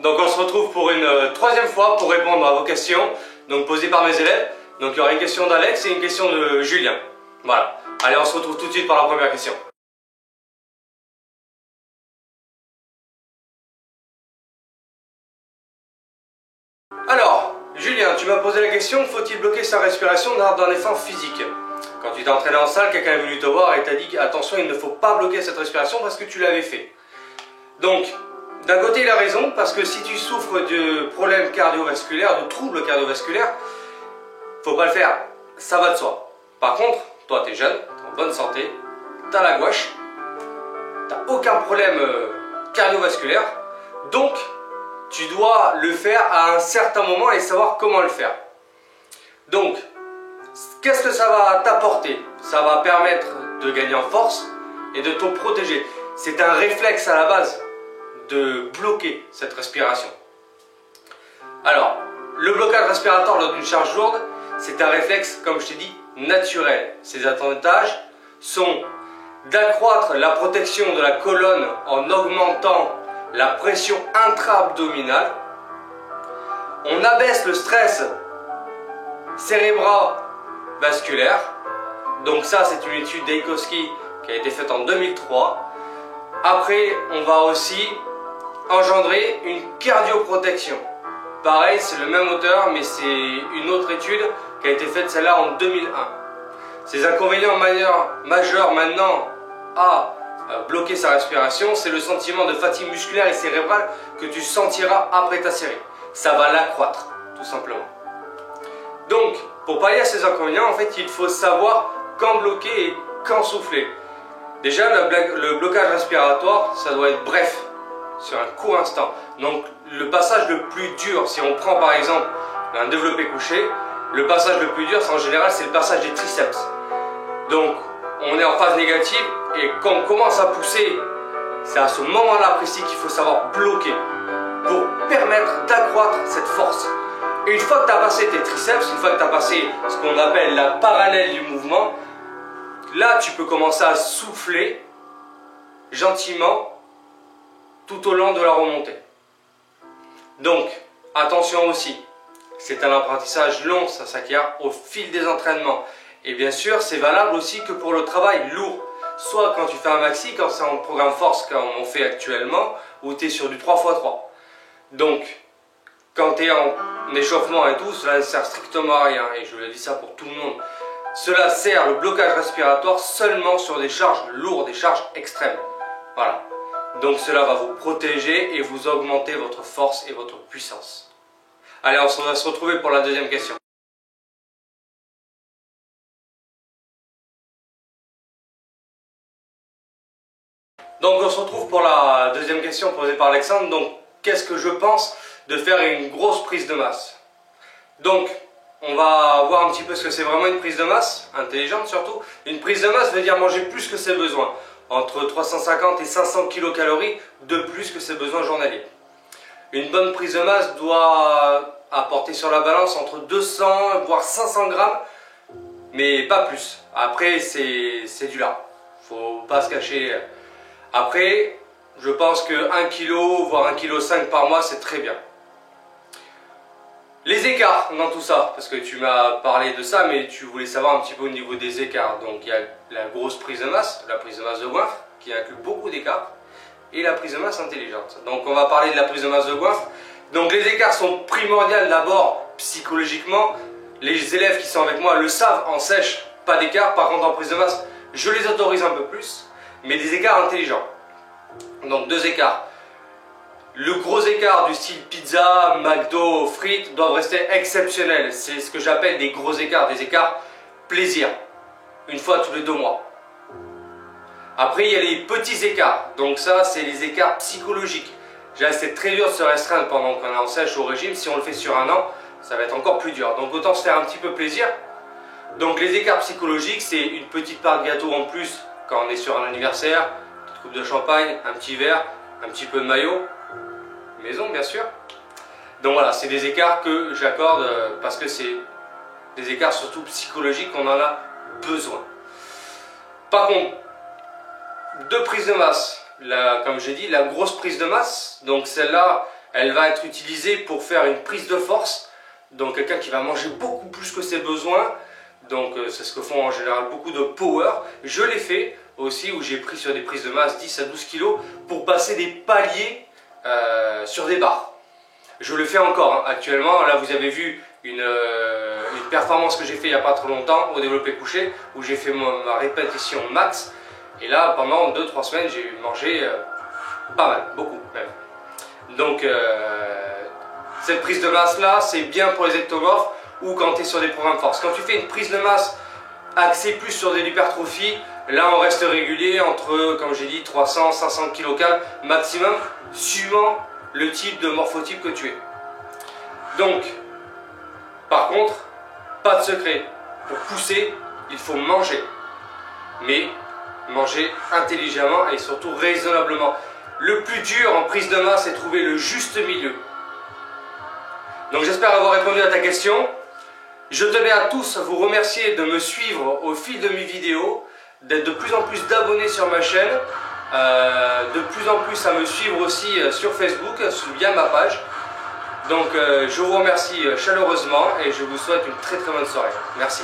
donc on se retrouve pour une troisième fois pour répondre à vos questions donc posées par mes élèves. Donc il y aura une question d'Alex et une question de Julien. Voilà, allez on se retrouve tout de suite par la première question. Alors, Julien, tu m'as posé la question, faut-il bloquer sa respiration lors d'un effort physique? Quand tu t'es entraîné en salle, quelqu'un est venu te voir et t'a dit attention, il ne faut pas bloquer cette respiration parce que tu l'avais fait. Donc, d'un côté, il a raison, parce que si tu souffres de problèmes cardiovasculaires, de troubles cardiovasculaires, faut pas le faire, ça va de soi. Par contre, toi, tu es jeune, tu es en bonne santé, tu as la gouache, tu n'as aucun problème cardiovasculaire, donc tu dois le faire à un certain moment et savoir comment le faire. Donc, qu'est-ce que ça va t'apporter? Ça va permettre de gagner en force et de te protéger. C'est un réflexe à la base de bloquer cette respiration. Alors, le blocage respiratoire lors d'une charge lourde, c'est un réflexe, comme je t'ai dit, naturel. Ses avantages sont d'accroître la protection de la colonne en augmentant la pression intra-abdominale. On abaisse le stress cérébrovasculaire. Donc ça, c'est une étude d'Eikowski qui a été faite en 2003. Après, on va aussi engendrer une cardioprotection. Pareil, c'est le même auteur, mais c'est une autre étude qui a été faite, celle-là, en 2001. Ces inconvénients majeurs maintenant à bloquer sa respiration, c'est le sentiment de fatigue musculaire et cérébrale que tu sentiras après ta série. Ça va l'accroître, tout simplement. Donc, pour pallier à ces inconvénients, en fait, il faut savoir quand bloquer et quand souffler. Déjà, le blocage respiratoire, ça doit être bref, sur un court instant. Donc, le passage le plus dur, si on prend par exemple un développé couché, le passage le plus dur, en général, c'est le passage des triceps. Donc, on est en phase négative et quand on commence à pousser, c'est à ce moment-là précis qu'il faut savoir bloquer pour permettre d'accroître cette force. Et une fois que tu as passé tes triceps, une fois que tu as passé ce qu'on appelle la parallèle du mouvement, là, tu peux commencer à souffler gentiment tout au long de la remontée. Donc, attention aussi, c'est un apprentissage long, ça s'acquiert au fil des entraînements. Et bien sûr, c'est valable aussi que pour le travail lourd. Soit quand tu fais un maxi, quand c'est en programme force, comme on fait actuellement, ou tu es sur du 3x3. Donc, quand tu es en échauffement et tout, cela ne sert strictement à rien. Et je le dis ça pour tout le monde. Cela sert le blocage respiratoire seulement sur des charges lourdes, des charges extrêmes. Voilà. Donc cela va vous protéger et vous augmenter votre force et votre puissance. Allez, on va se retrouver pour la deuxième question. Donc on se retrouve pour la deuxième question posée par Alexandre. Donc qu'est-ce que je pense de faire une grosse prise de masse? Donc on va voir un petit peu ce que c'est vraiment une prise de masse, intelligente surtout. Une prise de masse veut dire manger plus que ses besoins. Entre 350 et 500 kcal de plus que ses besoins journaliers. Une bonne prise de masse doit apporter sur la balance entre 200 voire 500 grammes, mais pas plus. Après, c'est du lard. Faut pas se cacher. Après, je pense que 1 kg, voire 1,5 kg par mois, c'est très bien. Les écarts dans tout ça, parce que tu m'as parlé de ça, mais tu voulais savoir un petit peu au niveau des écarts. Donc il y a la grosse prise de masse, la prise de masse de goinfre, qui inclut beaucoup d'écarts, et la prise de masse intelligente. Donc on va parler de la prise de masse de goinfre. Donc les écarts sont primordiaux d'abord psychologiquement. Les élèves qui sont avec moi le savent, en sèche, pas d'écart. Par contre en prise de masse, je les autorise un peu plus, mais des écarts intelligents. Donc 2 écarts. Le gros écart du style pizza, McDo, frites doivent rester exceptionnels. C'est ce que j'appelle des gros écarts, des écarts plaisir. Une fois tous les 2 mois. Après, il y a les petits écarts. Donc ça, c'est les écarts psychologiques. C'est très dur de se restreindre pendant qu'on est en sèche au régime. Si on le fait sur 1 an, ça va être encore plus dur. Donc autant se faire un petit peu plaisir. Donc les écarts psychologiques, c'est une petite part de gâteau en plus quand on est sur un anniversaire, une petite coupe de champagne, un petit verre, un petit peu de maillot. Maison bien sûr. Donc voilà, c'est des écarts que j'accorde parce que c'est des écarts surtout psychologiques, on en a besoin. Par contre, 2 prises de masse, comme j'ai dit, la grosse prise de masse, donc celle-là, elle va être utilisée pour faire une prise de force. Donc quelqu'un qui va manger beaucoup plus que ses besoins. Donc c'est ce que font en général beaucoup de power. Je l'ai fait aussi où j'ai pris sur des prises de masse 10 à 12 kg pour passer des paliers sur des barres. Je le fais encore hein, actuellement. Là vous avez vu une performance que j'ai fait il n'y a pas trop longtemps au développé couché où j'ai fait ma répétition max. Et là pendant 2-3 semaines j'ai mangé pas mal, beaucoup même. Donc cette prise de masse là c'est bien pour les ectomorphes ou quand tu es sur des programmes force. Quand tu fais une prise de masse axée plus sur de l'hypertrophie, là on reste régulier entre, comme j'ai dit, 300-500 kcal maximum, suivant le type de morphotype que tu es. Donc, par contre, pas de secret. Pour pousser, il faut manger. Mais manger intelligemment et surtout raisonnablement. Le plus dur en prise de masse, c'est trouver le juste milieu. Donc j'espère avoir répondu à ta question. Je tenais à tous vous remercier de me suivre au fil de mes vidéos, d'être de plus en plus d'abonnés sur ma chaîne, de plus en plus à me suivre aussi sur Facebook, via ma page. Donc je vous remercie chaleureusement et je vous souhaite une très très bonne soirée. Merci.